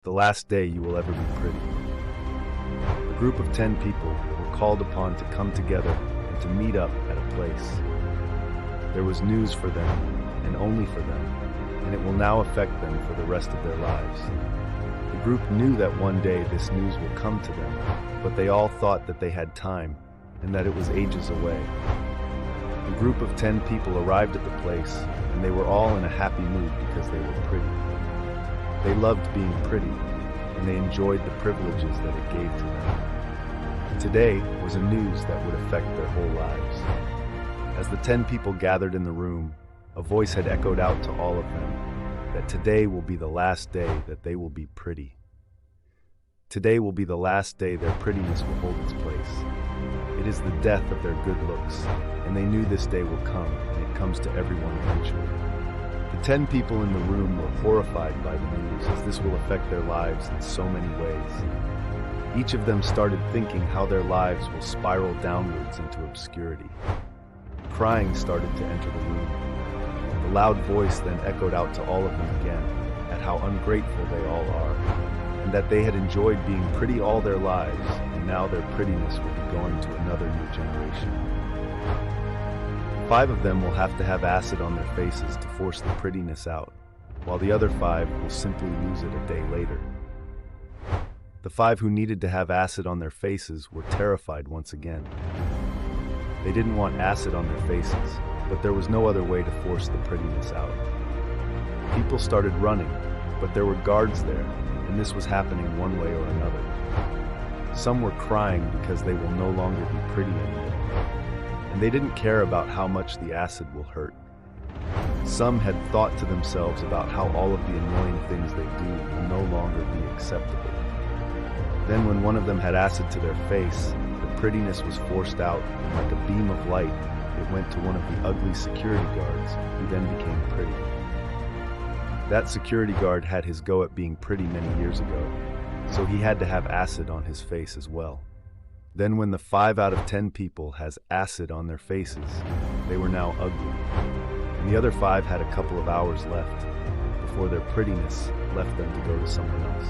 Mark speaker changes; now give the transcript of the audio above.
Speaker 1: The last day you will ever be pretty. A group of 10 people were called upon to come together and to meet up at a place. There was news for them, and only for them, and it will now affect them for the rest of their lives. The group knew that one day this news will come to them, but they all thought that they had time, and that it was ages away. A group of 10 people arrived at the place, and they were all in a happy mood because they were pretty. They loved being pretty, and they enjoyed the privileges that it gave to them. Today was a news that would affect their whole lives. As the 10 people gathered in the room, a voice had echoed out to all of them that today will be the last day that they will be pretty. Today will be the last day their prettiness will hold its place. It is the death of their good looks, and they knew this day will come, and it comes to everyone eventually. The 10 people in the room were horrified by the news, as this will affect their lives in so many ways. Each of them started thinking how their lives will spiral downwards into obscurity. Crying started to enter the room. The loud voice then echoed out to all of them again at how ungrateful they all are, and that they had enjoyed being pretty all their lives, and now their prettiness will be going to another new generation. 5 of them will have to have acid on their faces to force the prettiness out, while the other 5 will simply lose it a day later. The 5 who needed to have acid on their faces were terrified once again. They didn't want acid on their faces, but there was no other way to force the prettiness out. People started running, but there were guards there, and this was happening one way or another. Some were crying because they will no longer be pretty anymore, and they didn't care about how much the acid will hurt. Some had thought to themselves about how all of the annoying things they do will no longer be acceptable. Then when one of them had acid to their face, the prettiness was forced out, and like a beam of light, it went to one of the ugly security guards, who then became pretty. That security guard had his go at being pretty many years ago, so he had to have acid on his face as well. Then when the 5 out of 10 people has acid on their faces, they were now ugly. And the other 5 had a couple of hours left before their prettiness left them to go to someone else.